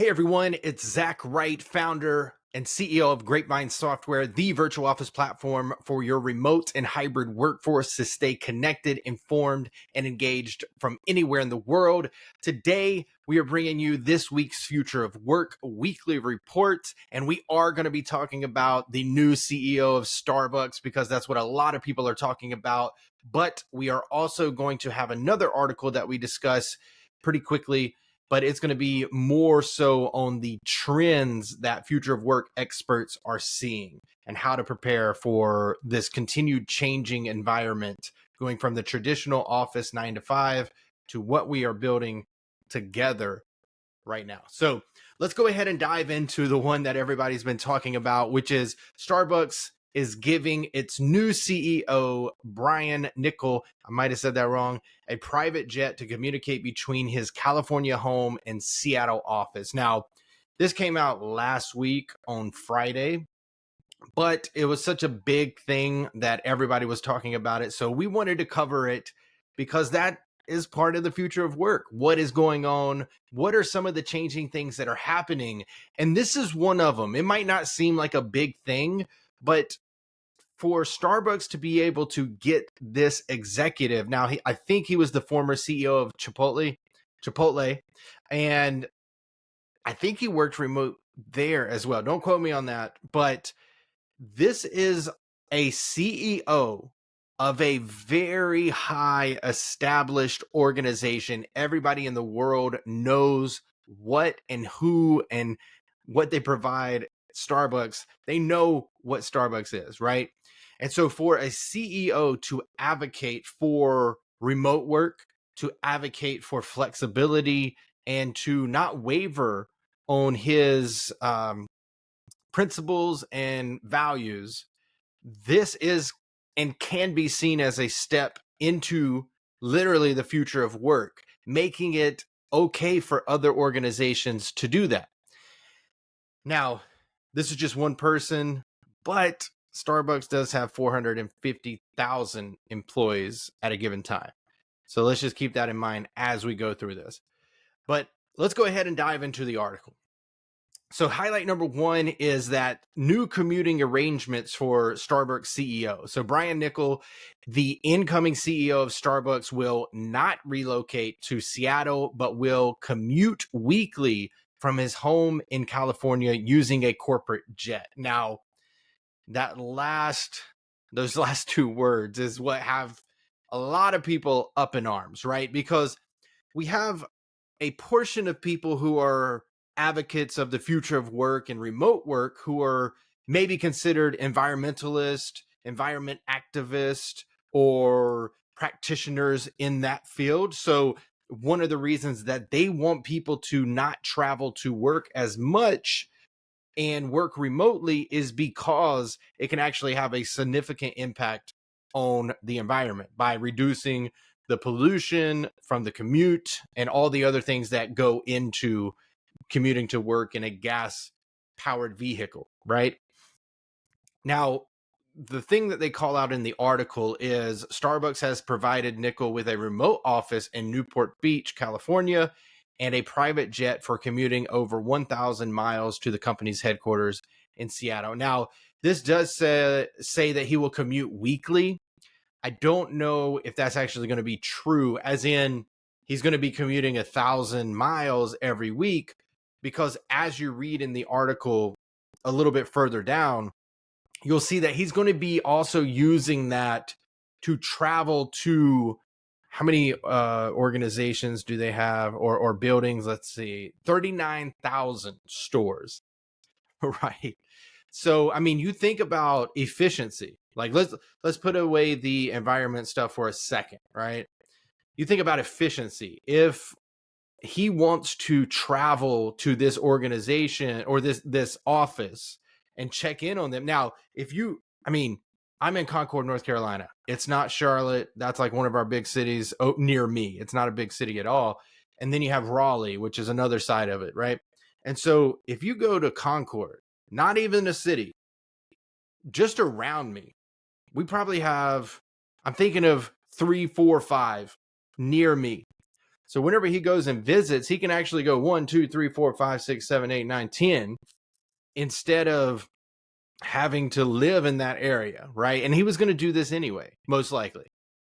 Hey everyone, it's Zach Wright, founder and CEO of Grapevine Software, the virtual office platform for your remote and hybrid workforce to stay connected, informed, and engaged from anywhere in the world. Today, we are bringing you this week's Future of Work weekly report, and we are going to be talking about the new CEO of Starbucks because that's what a lot of people are talking about. But we are also going to have another article that we discuss pretty quickly, but it's going to be more so on the trends that future of work experts are seeing and how to prepare for this continued changing environment, going from the traditional office 9 to 5 to what we are building together right now. So let's go ahead and dive into the one that everybody's been talking about, which is Starbucks is giving its new CEO, Brian Niccol, I might have said that wrong, a private jet to communicate between his California home and Seattle office. Now, this came out last week on Friday, but it was such a big thing that everybody was talking about it. So we wanted to cover it because that is part of the future of work. What is going on? What are some of the changing things that are happening? And this is one of them. It might not seem like a big thing, but for Starbucks to be able to get this executive, now I think he was the former CEO of Chipotle, and I think he worked remote there as well. Don't quote me on that, but this is a CEO of a very high established organization. Everybody in the world knows what and who and what they provide. Starbucks, they know what Starbucks is, right? And so for a CEO to advocate for remote work, to advocate for flexibility, and to not waver on his principles and values, this is and can be seen as a step into literally the future of work, making it okay for other organizations to do that. Now, this is just one person, but Starbucks does have 450,000 employees at a given time. So let's just keep that in mind as we go through this. But let's go ahead and dive into the article. So highlight number one is that new commuting arrangements for Starbucks CEO. So Brian Niccol, the incoming CEO of Starbucks, will not relocate to Seattle, but will commute weekly from his home in California using a corporate jet. Now, those last two words is what have a lot of people up in arms, right? Because we have a portion of people who are advocates of the future of work and remote work who are maybe considered environmentalist, environment activist, or practitioners in that field. So one of the reasons that they want people to not travel to work as much and work remotely is because it can actually have a significant impact on the environment by reducing the pollution from the commute and all the other things that go into commuting to work in a gas powered vehicle, right? Now, the thing that they call out in the article is Starbucks has provided Niccol with a remote office in Newport Beach, California, and a private jet for commuting over 1,000 miles to the company's headquarters in Seattle. Now, this does say that he will commute weekly. I don't know if that's actually going to be true, as in he's going to be commuting 1,000 miles every week, because as you read in the article a little bit further down, you'll see that he's going to be also using that to travel to how many organizations do they have or buildings? Let's see, 39,000 stores, right? So, I mean, you think about efficiency. Like let's put away the environment stuff for a second, right? You think about efficiency. If he wants to travel to this organization or this office and check in on them. Now, I mean, I'm in Concord, North Carolina. It's not Charlotte. That's like one of our big cities near me. It's not a big city at all. And then you have Raleigh, which is another side of it, right? And so if you go to Concord, not even a city, just around me, we probably have, I'm thinking of 3, 4, 5 near me. So whenever he goes and visits, he can actually go 1, 2, 3, 4, 5, 6, 7, 8, 9, 10 instead of having to live in that area, right? And he was going to do this anyway, most likely,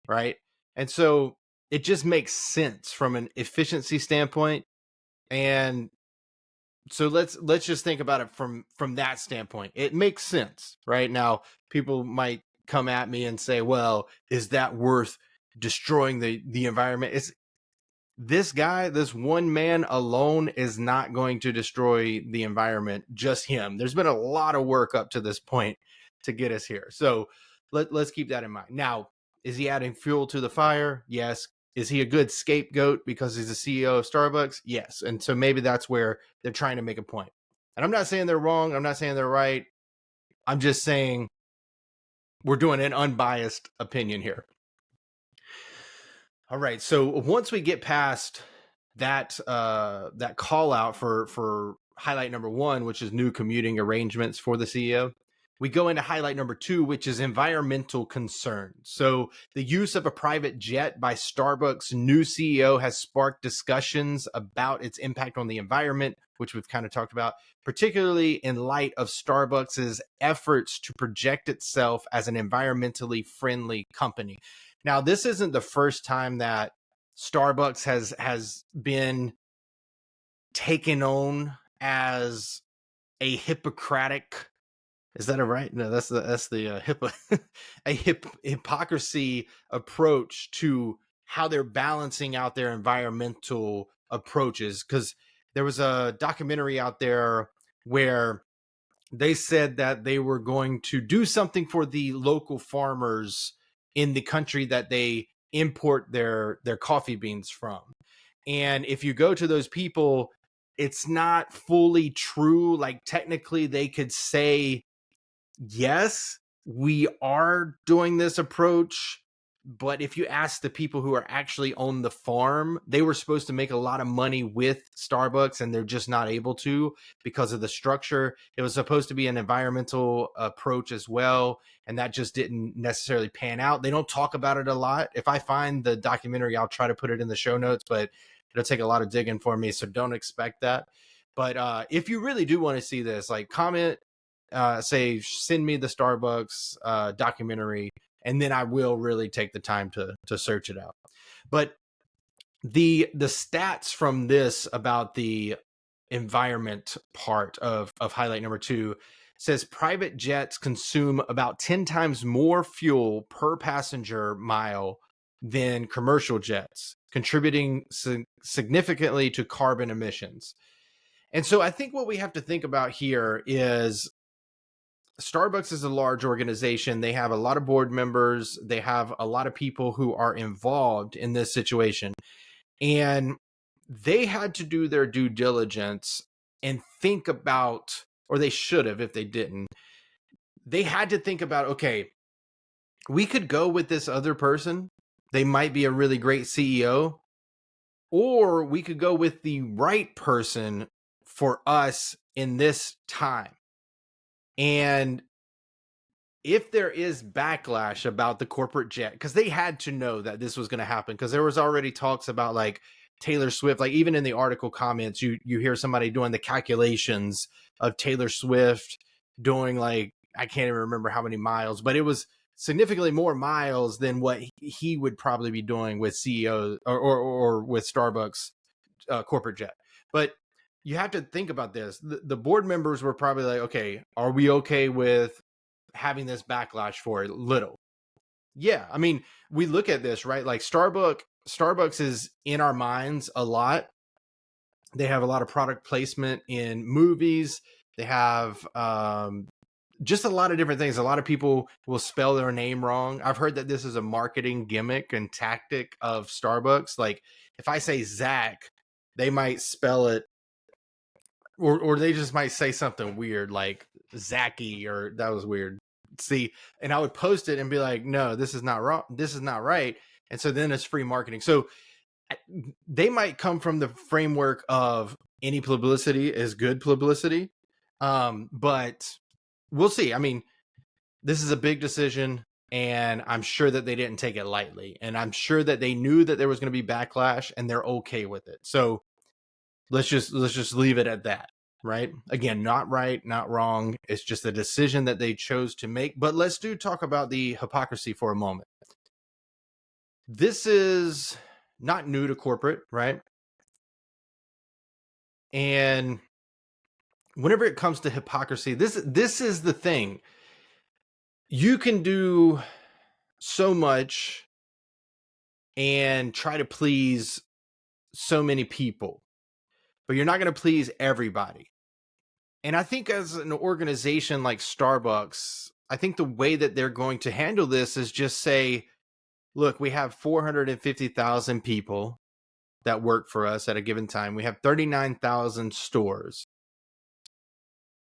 right? And so it just makes sense from an efficiency standpoint. And so let's just think about it from that standpoint. It makes sense, right? Now people might come at me and say, well, is that worth destroying the environment? It's this guy, this one man alone is not going to destroy the environment, just him. There's been a lot of work up to this point to get us here. So let's keep that in mind. Now, is he adding fuel to the fire? Yes. Is he a good scapegoat because he's the CEO of Starbucks? Yes. And so maybe that's where they're trying to make a point. And I'm not saying they're wrong. I'm not saying they're right. I'm just saying we're doing an unbiased opinion here. All right. So once we get past that that call out for highlight number 1, which is new commuting arrangements for the CEO, we go into highlight number 2, which is environmental concerns. So the use of a private jet by Starbucks' new CEO has sparked discussions about its impact on the environment, which we've kind of talked about, particularly in light of Starbucks' efforts to project itself as an environmentally friendly company. Now, this isn't the first time that Starbucks has been taken on as a Hippocratic. Is that a right? No, that's the hypocrisy approach to how they're balancing out their environmental approaches. Because there was a documentary out there where they said that they were going to do something for the local farmers in the country that they import their coffee beans from. And if you go to those people, it's not fully true. Like technically they could say, yes, we are doing this approach. But if you ask the people who are actually on the farm, they were supposed to make a lot of money with Starbucks and they're just not able to because of the structure. It was supposed to be an environmental approach as well. And that just didn't necessarily pan out. They don't talk about it a lot. If I find the documentary, I'll try to put it in the show notes, but it'll take a lot of digging for me. So don't expect that. But if you really do want to see this, like comment, say, send me the Starbucks documentary, and then I will really take the time to search it out. But the stats from this about the environment part of highlight number 2 says private jets consume about 10 times more fuel per passenger mile than commercial jets, contributing significantly to carbon emissions. And so I think what we have to think about here is Starbucks is a large organization. They have a lot of board members. They have a lot of people who are involved in this situation. And they had to do their due diligence and think about, or they should have if they didn't, they had to think about, okay, we could go with this other person. They might be a really great CEO. Or we could go with the right person for us in this time. And if there is backlash about the corporate jet, because they had to know that this was going to happen, because there was already talks about like Taylor Swift, like even in the article comments, you hear somebody doing the calculations of Taylor Swift doing like, I can't even remember how many miles, but it was significantly more miles than what he would probably be doing with CEO or with Starbucks corporate jet. But you have to think about this. The board members were probably like, okay, are we okay with having this backlash for a little? Yeah. I mean, we look at this, right? Like Starbucks is in our minds a lot. They have a lot of product placement in movies. They have just a lot of different things. A lot of people will spell their name wrong. I've heard that this is a marketing gimmick and tactic of Starbucks. Like if I say Zach, they might spell it, or they just might say something weird like Zachy, or that was weird. See, and I would post it and be like, no, this is not wrong. This is not right. And so then it's free marketing. So they might come from the framework of any publicity is good publicity. But we'll see. I mean, this is a big decision. And I'm sure that they didn't take it lightly. And I'm sure that they knew that there was going to be backlash and they're okay with it. So let's just leave it at that, right? Again, not right, not wrong. It's just a decision that they chose to make. But let's talk about the hypocrisy for a moment. This is not new to corporate, right? And whenever it comes to hypocrisy, this is the thing. You can do so much and try to please so many people, but you're not going to please everybody. And I think as an organization like Starbucks, I think the way that they're going to handle this is just say, look, we have 450,000 people that work for us at a given time. We have 39,000 stores.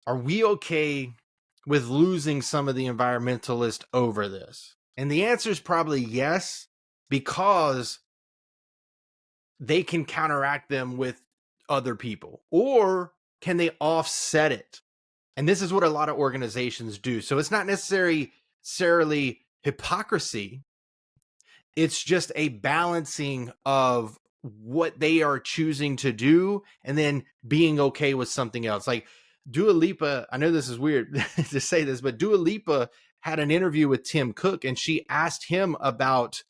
Are we okay with losing some of the environmentalists over this? And the answer is probably yes, because they can counteract them with other people. Or can they offset it? And this is what a lot of organizations do. So it's not necessarily hypocrisy. It's just a balancing of what they are choosing to do and then being okay with something else. Like Dua Lipa, I know this is weird to say this, but Dua Lipa had an interview with Tim Cook and she asked him about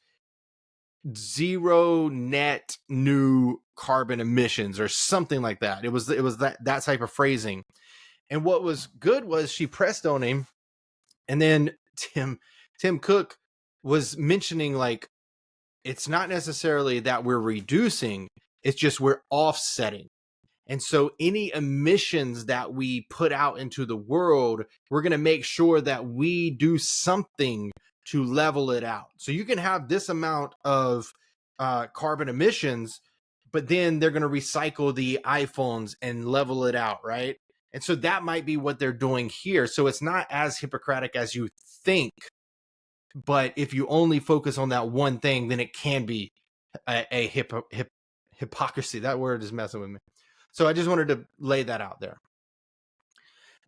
zero net new carbon emissions or something like that. It was that type of phrasing. And what was good was she pressed on him, and then Tim Cook was mentioning, like, it's not necessarily that we're reducing, it's just we're offsetting. And so any emissions that we put out into the world, we're going to make sure that we do something to level it out. So you can have this amount of carbon emissions, but then they're going to recycle the iPhones and level it out, right? And so that might be what they're doing here. So it's not as hypocritic as you think, but if you only focus on that one thing, then it can be a hypocrisy. That word is messing with me. So I just wanted to lay that out there.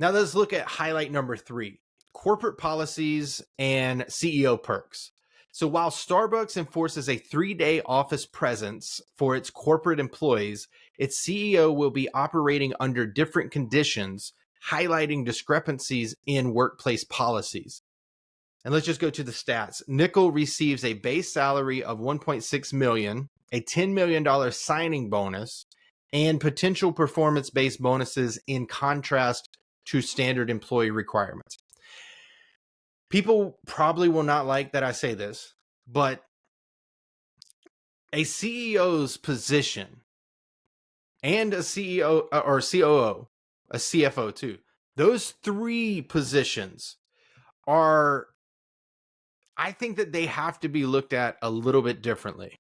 Now let's look at highlight number 3, corporate policies and CEO perks. So while Starbucks enforces a 3-day office presence for its corporate employees, its CEO will be operating under different conditions, highlighting discrepancies in workplace policies. And let's just go to the stats. Nickel receives a base salary of $1.6 million, a $10 million signing bonus, and potential performance-based bonuses in contrast to standard employee requirements. People probably will not like that I say this, but a CEO's position and a CEO or COO, a CFO too, those 3 positions are, I think that they have to be looked at a little bit differently.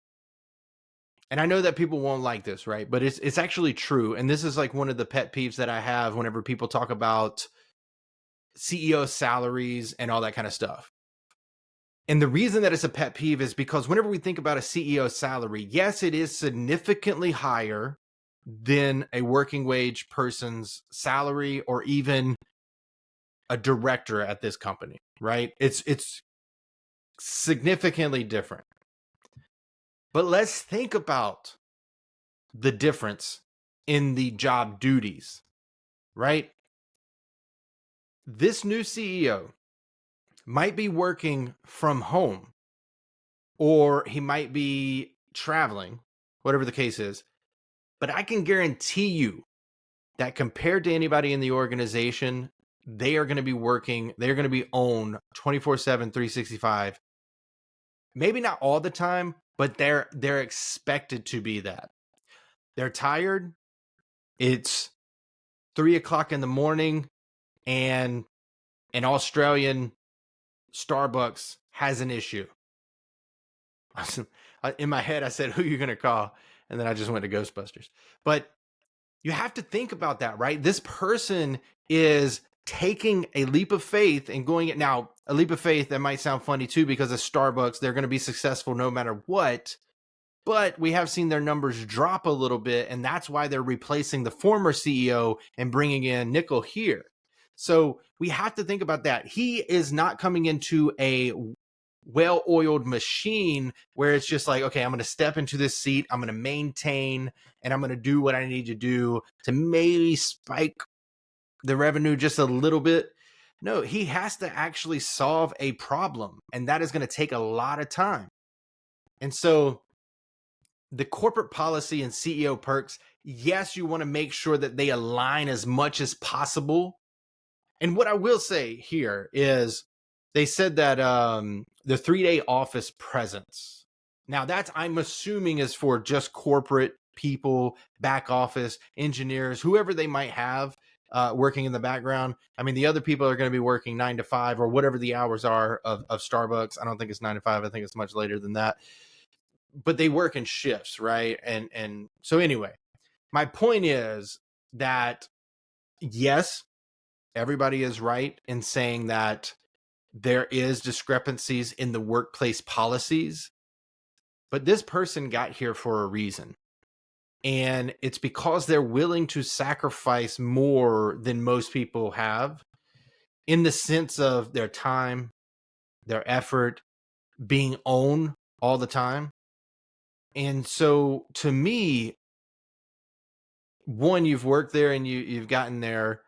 And I know that people won't like this, right? But it's actually true. And this is like one of the pet peeves that I have whenever people talk about CEO salaries and all that kind of stuff. And the reason that it's a pet peeve is because whenever we think about a CEO salary, yes, it is significantly higher than a working wage person's salary or even a director at this company, right? It's significantly different. But let's think about the difference in the job duties, right? This new CEO might be working from home, or he might be traveling, whatever the case is. But I can guarantee you that compared to anybody in the organization, they are going to be working, they're going to be on 24/7, 365. Maybe not all the time, but they're expected to be that. They're tired. It's 3:00 in the morning, and an Australian Starbucks has an issue. In my head, I said, who are you going to call? And then I just went to Ghostbusters. But you have to think about that, right? This person is taking a leap of faith and going it. Now, a leap of faith, that might sound funny too, because of Starbucks, they're going to be successful no matter what. But we have seen their numbers drop a little bit, and that's why they're replacing the former CEO and bringing in Nickel here. So we have to think about that. He is not coming into a well-oiled machine where it's just like, okay, I'm going to step into this seat, I'm going to maintain, and I'm going to do what I need to do to maybe spike the revenue just a little bit. No, he has to actually solve a problem, and that is going to take a lot of time. And so the corporate policy and CEO perks, yes, you want to make sure that they align as much as possible. And what I will say here is they said that the 3-day office presence. Now that's, I'm assuming, is for just corporate people, back office, engineers, whoever they might have working in the background. I mean, the other people are going to be working 9 to 5 or whatever the hours are of Starbucks. I don't think it's 9 to 5. I think it's much later than that. But they work in shifts, right? And so anyway, my point is that yes, everybody is right in saying that there is discrepancies in the workplace policies, but this person got here for a reason. And it's because they're willing to sacrifice more than most people have in the sense of their time, their effort, being owned all the time. And so to me, one, you've worked there and you've gotten there,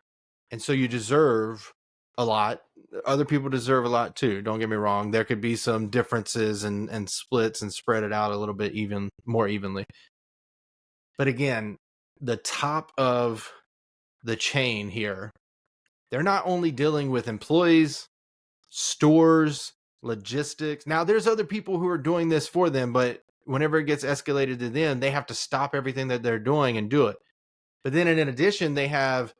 and so you deserve a lot. Other people deserve a lot too, don't get me wrong. There could be some differences and splits and spread it out a little bit more evenly. But again, the top of the chain here, they're not only dealing with employees, stores, logistics. Now there's other people who are doing this for them, but whenever it gets escalated to them, they have to stop everything that they're doing and do it. But then in addition, they have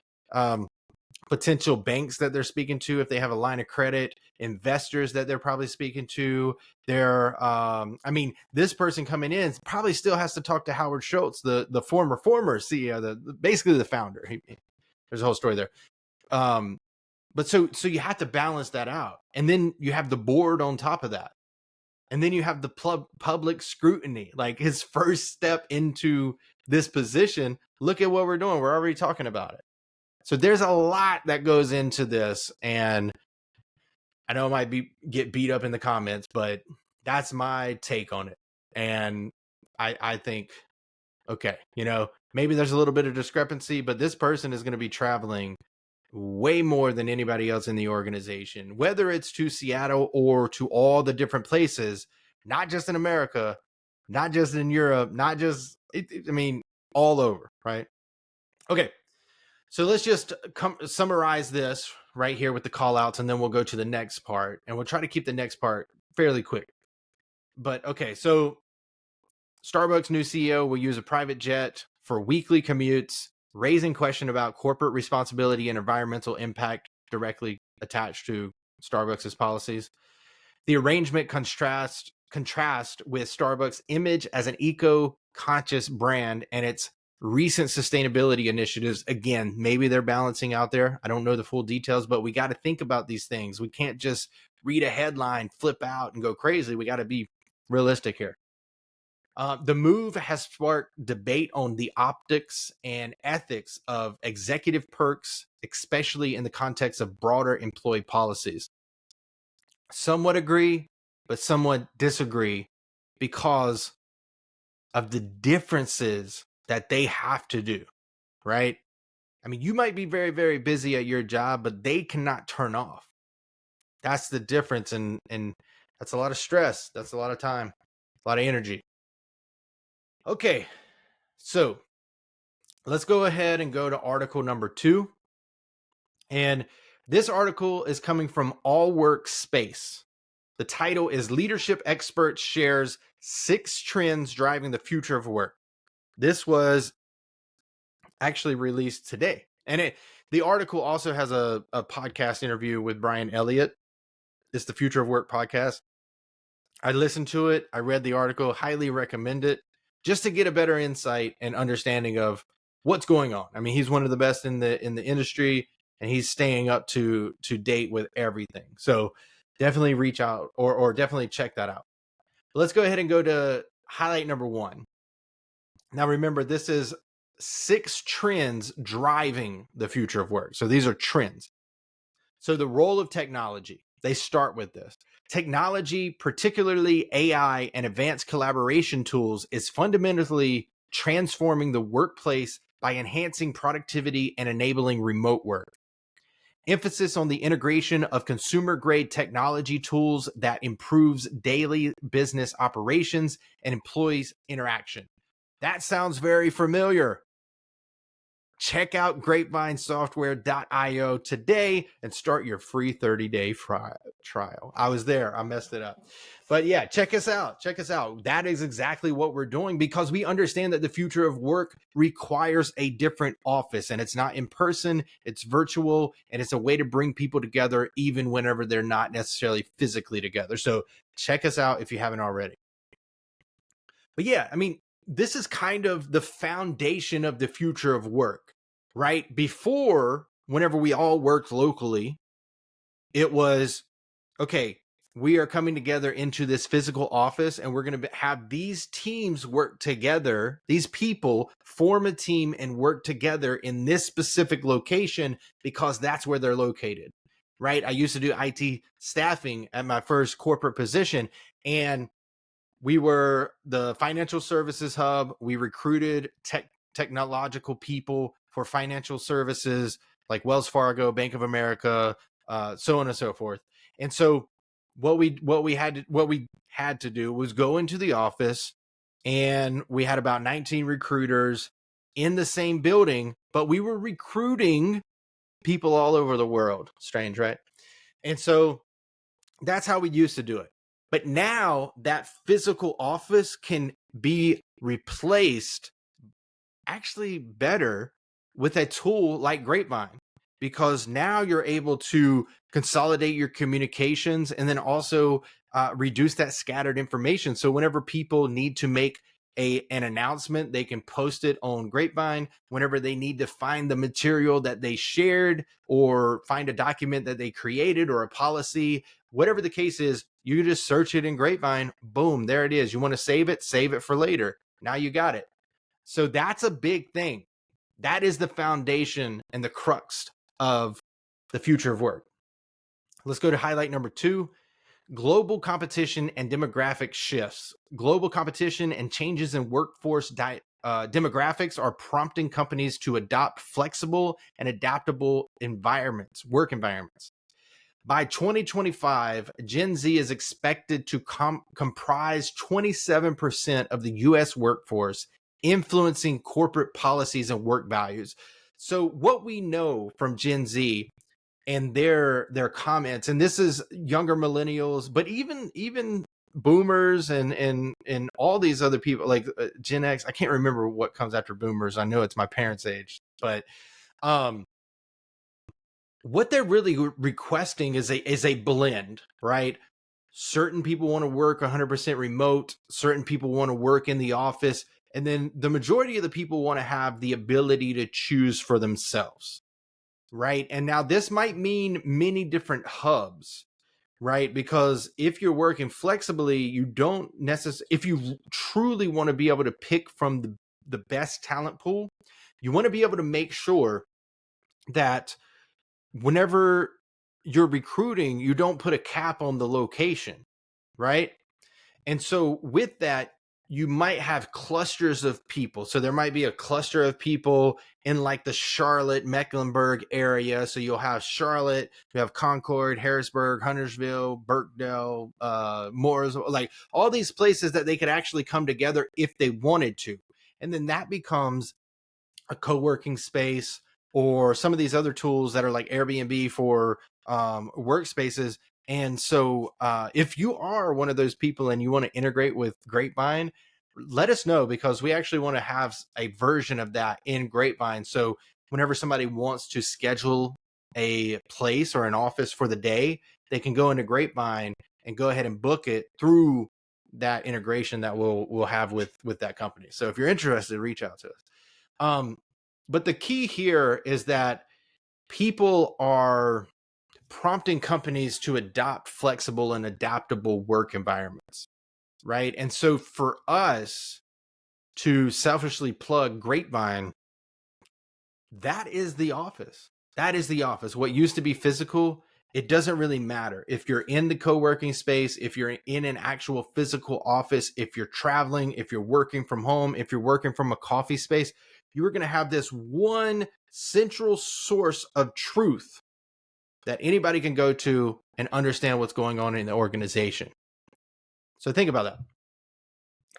potential banks that they're speaking to if they have a line of credit, investors that they're probably speaking to. I mean, this person coming in probably still has to talk to Howard Schultz, the former CEO, basically the founder. There's a whole story there. But so you have to balance that out. And then you have the board on top of that. And then you have the public scrutiny, like his first step into this position. Look at what we're doing. We're already talking about it. So there's a lot that goes into this. And I know I might get beat up in the comments, but that's my take on it. And I think, okay, maybe there's a little bit of discrepancy, but this person is going to be traveling way more than anybody else in the organization, whether it's to Seattle or to all the different places, not just in America, not just in Europe, not just, I mean, all over, right? Okay. So let's just summarize this right here with the call outs, and then we'll go to the next part, and we'll try to keep the next part fairly quick. But okay, so Starbucks' new CEO will use a private jet for weekly commutes, raising question about corporate responsibility and environmental impact directly attached to Starbucks' policies. The arrangement contrast with Starbucks' image as an eco-conscious brand and its recent sustainability initiatives. Again, maybe they're balancing out there. I don't know the full details, but we got to think about these things. We can't just read a headline, flip out, and go crazy. We got to be realistic here. The move has sparked debate on the optics and ethics of executive perks, especially in the context of broader employee policies. Some would agree, but some would disagree because of the differences that they have to do, right? I mean, you might be very, very busy at your job, but they cannot turn off. That's the difference. And that's a lot of stress. That's a lot of time, a lot of energy. Okay, so let's go ahead and go to article number 2. And this article is coming from All Workspace. The title is Leadership Expert Shares 6 Trends Driving the Future of Work. This was actually released today. And the article also has a podcast interview with Brian Elliott. It's the Future of Work podcast. I listened to it. I read the article, highly recommend it, just to get a better insight and understanding of what's going on. I mean, he's one of the best in the industry, and he's staying up to date with everything. So definitely reach out or definitely check that out. But let's go ahead and go to highlight number 1. Now, remember, this is 6 trends driving the future of work. So these are trends. So the role of technology. They start with this. Technology, particularly AI and advanced collaboration tools, is fundamentally transforming the workplace by enhancing productivity and enabling remote work. Emphasis on the integration of consumer-grade technology tools that improves daily business operations and employees' interaction. That sounds very familiar. Check out grapevinesoftware.io today and start your free 30-day trial. I was there. I messed it up. But yeah, check us out. Check us out. That is exactly what we're doing because we understand that the future of work requires a different office, and it's not in person, it's virtual, and it's a way to bring people together even whenever they're not necessarily physically together. So check us out if you haven't already. But yeah, I mean, this is kind of the foundation of the future of work, right? Before, whenever we all worked locally, it was, okay, we are coming together into this physical office and we're going to have these teams work together. These people form a team and work together in this specific location because that's where they're located, right? I used to do IT staffing at my first corporate position, and we were the financial services hub. We recruited technological people for financial services like Wells Fargo, Bank of America, so on and so forth. And so what we had to do was go into the office, and we had about 19 recruiters in the same building, but we were recruiting people all over the world. Strange, right? And so that's how we used to do it. But now that physical office can be replaced actually better with a tool like Grapevine, because now you're able to consolidate your communications and then also reduce that scattered information. So whenever people need to make an announcement, they can post it on Grapevine. Whenever they need to find the material that they shared or find a document that they created or a policy, whatever the case is, you can just search it in Grapevine. Boom, there it is. You want to save it for later. Now you got it. So that's a big thing. That is the foundation and the crux of the future of work. Let's go to highlight number 2. Global competition and demographic shifts. Global competition and changes in workforce demographics are prompting companies to adopt flexible and adaptable work environments. By 2025, Gen Z is expected to comprise 27% of the US workforce, influencing corporate policies and work values. So what we know from Gen Z and their comments, and this is younger millennials, but even boomers and all these other people like Gen X. I can't remember what comes after boomers. I know it's my parents' age, but what they're really requesting is a blend, right? Certain people want to work 100% remote. Certain people want to work in the office. And then the majority of the people want to have the ability to choose for themselves, right? And now this might mean many different hubs, right? Because if you're working flexibly, you don't necessarily, if you truly want to be able to pick from the best talent pool, you want to be able to make sure that whenever you're recruiting, you don't put a cap on the location, right? And so with that, you might have clusters of people. So there might be a cluster of people in like the Charlotte, Mecklenburg area. So you'll have Charlotte, you have Concord, Harrisburg, Huntersville, Birkdale, Mooresville, like all these places that they could actually come together if they wanted to. And then that becomes a co-working space, or some of these other tools that are like Airbnb for workspaces. And so if you are one of those people and you want to integrate with Grapevine, let us know, because we actually want to have a version of that in Grapevine. So whenever somebody wants to schedule a place or an office for the day, they can go into Grapevine and go ahead and book it through that integration that we'll have with that company. So if you're interested, reach out to us. But the key here is that people are prompting companies to adopt flexible and adaptable work environments, right? And so for us to selfishly plug Grapevine, that is the office. That is the office. What used to be physical it doesn't really matter if you're in the co-working space, if you're in an actual physical office, if you're traveling, if you're working from home, if you're working from a coffee space, you are going to have this one central source of truth that anybody can go to and understand what's going on in the organization. So think about that.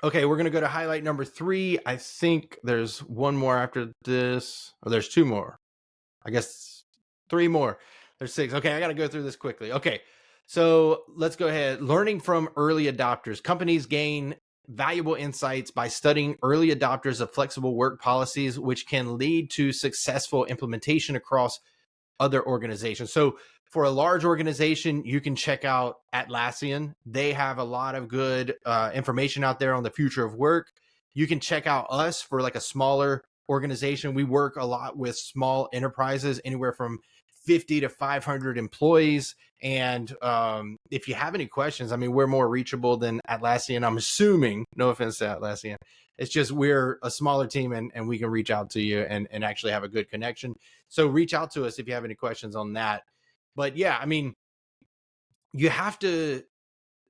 Okay, we're going to go to highlight number 3. I think there's one more after this. Or there's 2 more. I guess 3 more. There's 6. Okay, I got to go through this quickly. Okay, so let's go ahead. Learning from early adopters. Companies gain valuable insights by studying early adopters of flexible work policies, which can lead to successful implementation across other organizations. So for a large organization, you can check out Atlassian. They have a lot of good information out there on the future of work. You can check out us for like a smaller organization. We work a lot with small enterprises, anywhere from 50 to 500 employees. And if you have any questions, I mean, we're more reachable than Atlassian. I'm assuming, no offense to Atlassian. It's just we're a smaller team and we can reach out to you and actually have a good connection. So reach out to us if you have any questions on that. But yeah, I mean, you have to,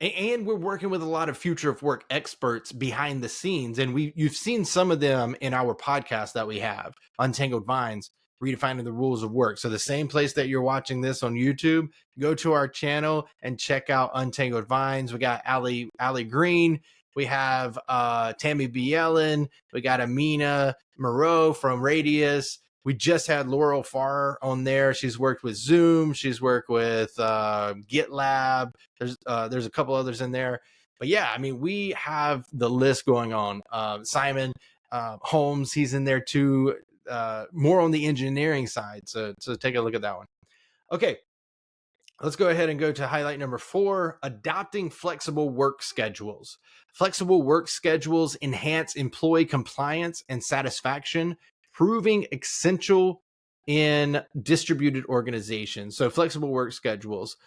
and we're working with a lot of future of work experts behind the scenes. And you've seen some of them in our podcast that we have, Untangled Vines, Redefining the Rules of Work. So the same place that you're watching this on YouTube, go to our channel and check out Untangled Vines. We got Allie Green. We have Tammy Bielen. We got Amina Moreau from Radius. We just had Laurel Farr on there. She's worked with Zoom. She's worked with GitLab. There's a couple others in there. But yeah, I mean, we have the list going on. Simon Holmes, he's in there too. More on the engineering side. So take a look at that one. Okay, let's go ahead and go to highlight number 4, adopting flexible work schedules. Flexible work schedules enhance employee compliance and satisfaction, proving essential in distributed organizations. So flexible work schedules.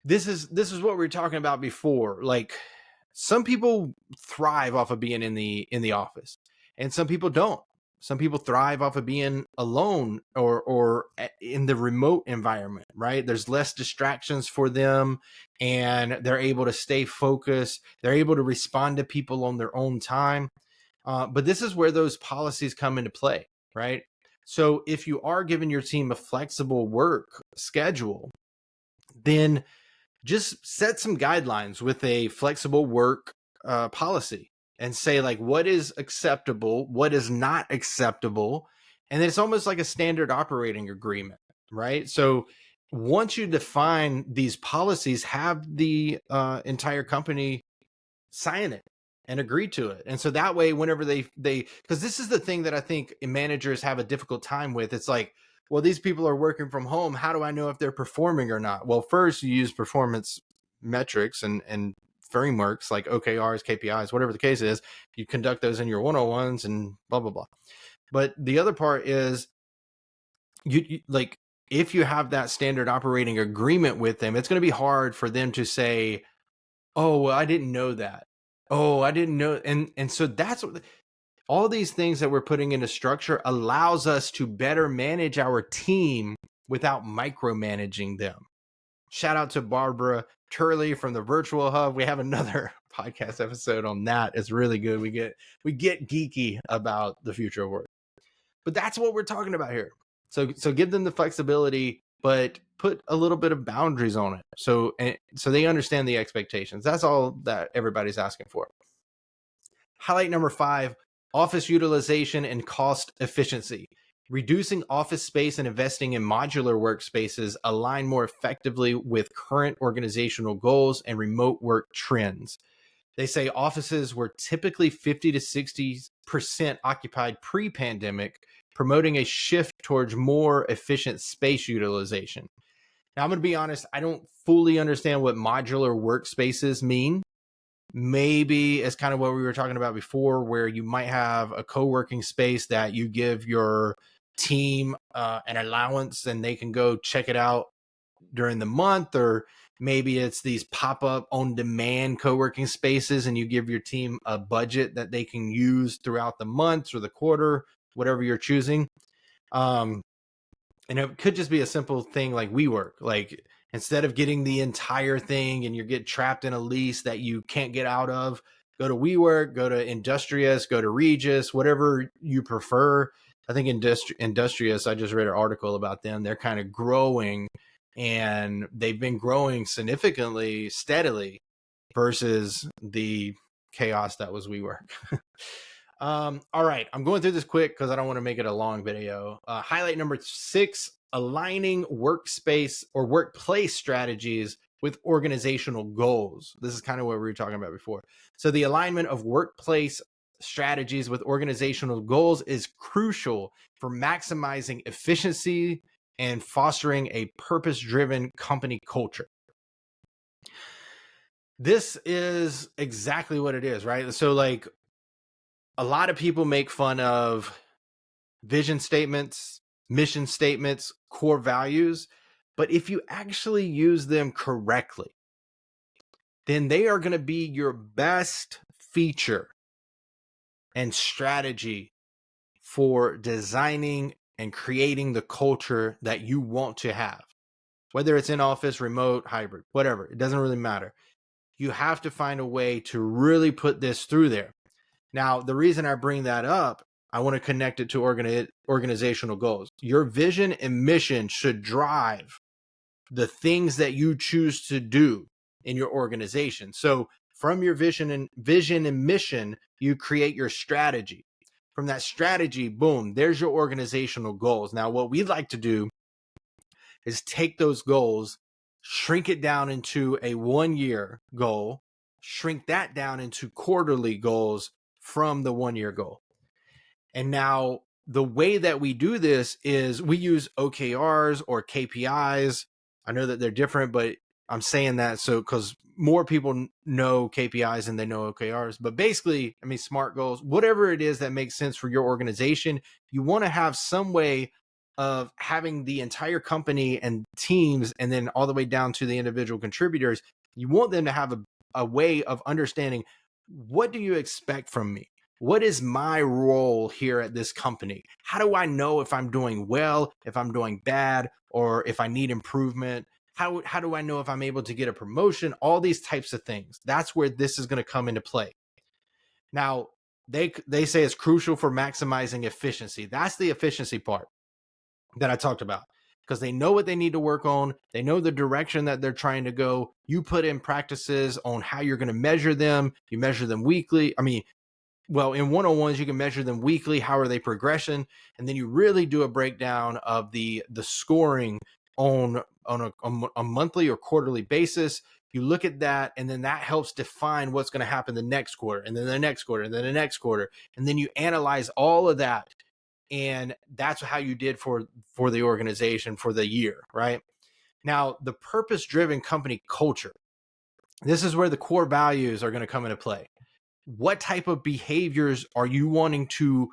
This is what we were talking about before. Like, some people thrive off of being in the office, and some people don't. Some people thrive off of being alone or in the remote environment, right? There's less distractions for them and they're able to stay focused. They're able to respond to people on their own time. But this is where those policies come into play, right? So if you are giving your team a flexible work schedule, then just set some guidelines with a flexible work policy and say, like, what is acceptable, what is not acceptable. And it's almost like a standard operating agreement, right? So once you define these policies, have the entire company sign it and agree to it. And so that way, whenever they, because this is the thing that I think managers have a difficult time with. It's like, well, these people are working from home. How do I know if they're performing or not? Well, first you use performance metrics and frameworks like OKRs, KPIs, whatever the case is. You conduct those in your one-on-ones and blah, blah, blah. But the other part is you like, if you have that standard operating agreement with them, it's going to be hard for them to say, oh, well, I didn't know that. Oh, I didn't know. And so that's what all these things that we're putting into structure allows us to better manage our team without micromanaging them. Shout out to Barbara Turley from the Virtual Hub. We have another podcast episode on that. It's really good. We get geeky about the future of work. But that's what we're talking about here. So give them the flexibility, but put a little bit of boundaries on it. So they understand the expectations. That's all that everybody's asking for. Highlight number 5, office utilization and cost efficiency. Reducing office space and investing in modular workspaces align more effectively with current organizational goals and remote work trends. They say offices were typically 50 to 60% occupied pre-pandemic, promoting a shift towards more efficient space utilization. Now, I'm going to be honest, I don't fully understand what modular workspaces mean. Maybe it's kind of what we were talking about before, where you might have a co-working space that you give your team an allowance and they can go check it out during the month, or maybe it's these pop-up on-demand co-working spaces and you give your team a budget that they can use throughout the month or the quarter, whatever you're choosing. And it could just be a simple thing like WeWork. Like, Instead of getting the entire thing and you get trapped in a lease that you can't get out of, go to WeWork, go to Industrious, go to Regis, whatever you prefer. I think Industrious, I just read an article about them. They're kind of growing, and they've been growing significantly, steadily, versus the chaos that was WeWork. All right, I'm going through this quick because I don't want to make it a long video. Highlight number 6, aligning workspace or workplace strategies with organizational goals. This is kind of what we were talking about before. So the alignment of workplace strategies with organizational goals is crucial for maximizing efficiency and fostering a purpose-driven company culture. This is exactly what it is, right? So like, a lot of people make fun of vision statements, mission statements, core values, but if you actually use them correctly, then they are going to be your best feature and strategy for designing and creating the culture that you want to have. Whether it's in office, remote, hybrid, whatever, it doesn't really matter. You have to find a way to really put this through there. Now, the reason I bring that up, I want to connect it to organizational goals. Your vision and mission should drive the things that you choose to do in your organization. So from your vision and mission, you create your strategy. From that strategy, boom, there's your organizational goals. Now, what we'd like to do is take those goals, shrink it down into a 1-year goal, shrink that down into quarterly goals from the 1-year goal. And now the way that we do this is we use OKRs or KPIs. I know that they're different, but I'm saying that so because more people know KPIs than they know OKRs. But basically, I mean, SMART goals, whatever it is that makes sense for your organization, you want to have some way of having the entire company and teams, and then all the way down to the individual contributors. You want them to have a way of understanding, what do you expect from me? What is my role here at this company? How do I know if I'm doing well, if I'm doing bad, or if I need improvement? How do I know if I'm able to get a promotion? All these types of things. That's where this is going to come into play. Now, they say it's crucial for maximizing efficiency. That's the efficiency part that I talked about, because they know what they need to work on. They know the direction that they're trying to go. You put in practices on how you're going to measure them. You measure them weekly. I mean, well, in one-on-ones, you can measure them weekly. How are they progression? And then you really do a breakdown of the scoring on a monthly or quarterly basis. You look at that, and then that helps define what's going to happen the next quarter, and then the next quarter, and then the next quarter. And then you analyze all of that. And that's how you did for the organization for the year, right? Now, the purpose-driven company culture. This is where the core values are going to come into play. What type of behaviors are you wanting to,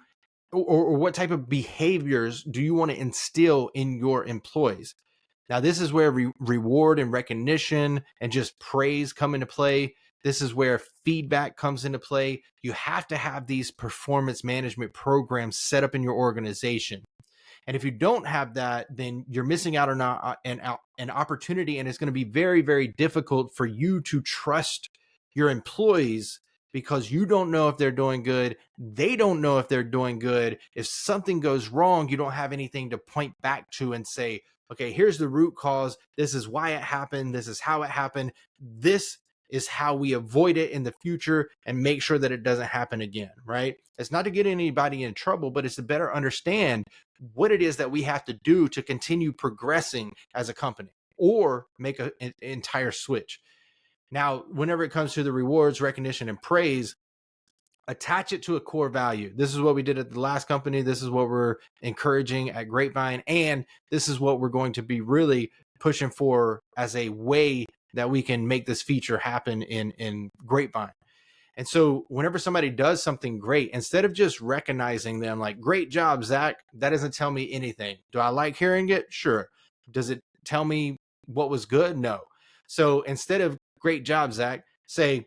or what type of behaviors do you want to instill in your employees? Now, this is where reward and recognition and just praise come into play. This is where feedback comes into play. You have to have these performance management programs set up in your organization. And if you don't have that, then you're missing out on an opportunity, and it's going to be very, very difficult for you to trust your employees, because you don't know if they're doing good. They don't know if they're doing good. If something goes wrong, you don't have anything to point back to and say, okay, here's the root cause. This is why it happened. This is how it happened. This is how we avoid it in the future and make sure that it doesn't happen again, right? It's not to get anybody in trouble, but it's to better understand what it is that we have to do to continue progressing as a company, or make an entire switch. Now, whenever it comes to the rewards, recognition, and praise, attach it to a core value. This is what we did at the last company. This is what we're encouraging at Grapevine. And this is what we're going to be really pushing for as a way that we can make this feature happen in Grapevine. And so whenever somebody does something great, instead of just recognizing them like, great job, Zach, that doesn't tell me anything. Do I like hearing it? Sure. Does it tell me what was good? No. So instead of great job, Zach, say,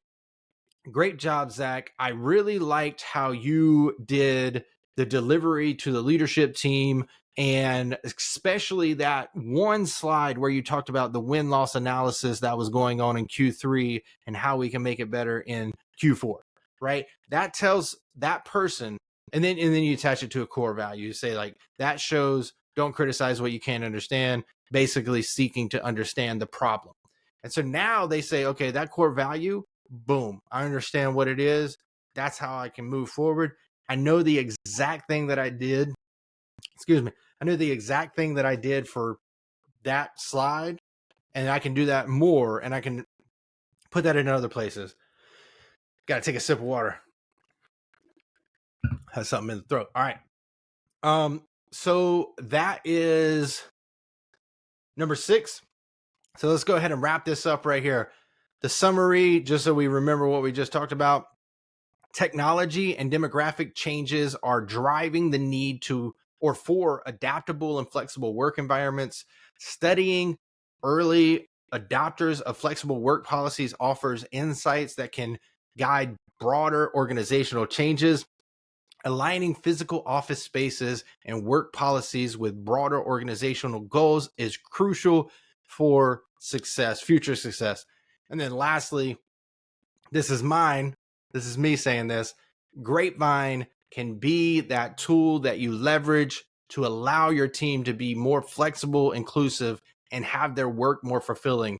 great job, Zach. I really liked how you did the delivery to the leadership team And especially that one slide where you talked about the win-loss analysis that was going on in Q3 and how we can make it better in Q4, right? That tells that person, and then you attach it to a core value. You say like, that shows don't criticize what you can't understand, basically seeking to understand the problem. And so now they say, okay, that core value, boom, I understand what it is. That's how I can move forward. I know the exact thing that I did. Excuse me. I knew the exact thing that I did for that slide, and I can do that more, and I can put that in other places. Got to take a sip of water. Has something in the throat. All right. So that is number 6. So let's go ahead and wrap this up right here. The summary, just so we remember what we just talked about. Technology and demographic changes are driving the need for adaptable and flexible work environments. Studying early adopters of flexible work policies offers insights that can guide broader organizational changes. Aligning physical office spaces and work policies with broader organizational goals is crucial for success, future success. And then lastly, this is me saying this, Grapevine can be that tool that you leverage to allow your team to be more flexible, inclusive, and have their work more fulfilling.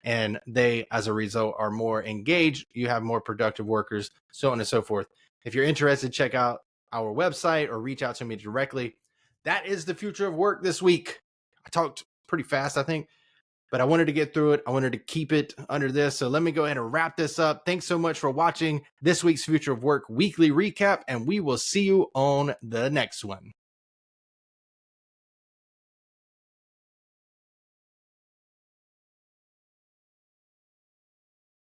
And they, as a result, are more engaged. You have more productive workers, so on and so forth. If you're interested, check out our website or reach out to me directly. That is the future of work this week. I talked pretty fast, I think, but I wanted to get through it. I wanted to keep it under this. So let me go ahead and wrap this up. Thanks so much for watching this week's Future of Work weekly recap, and we will see you on the next one.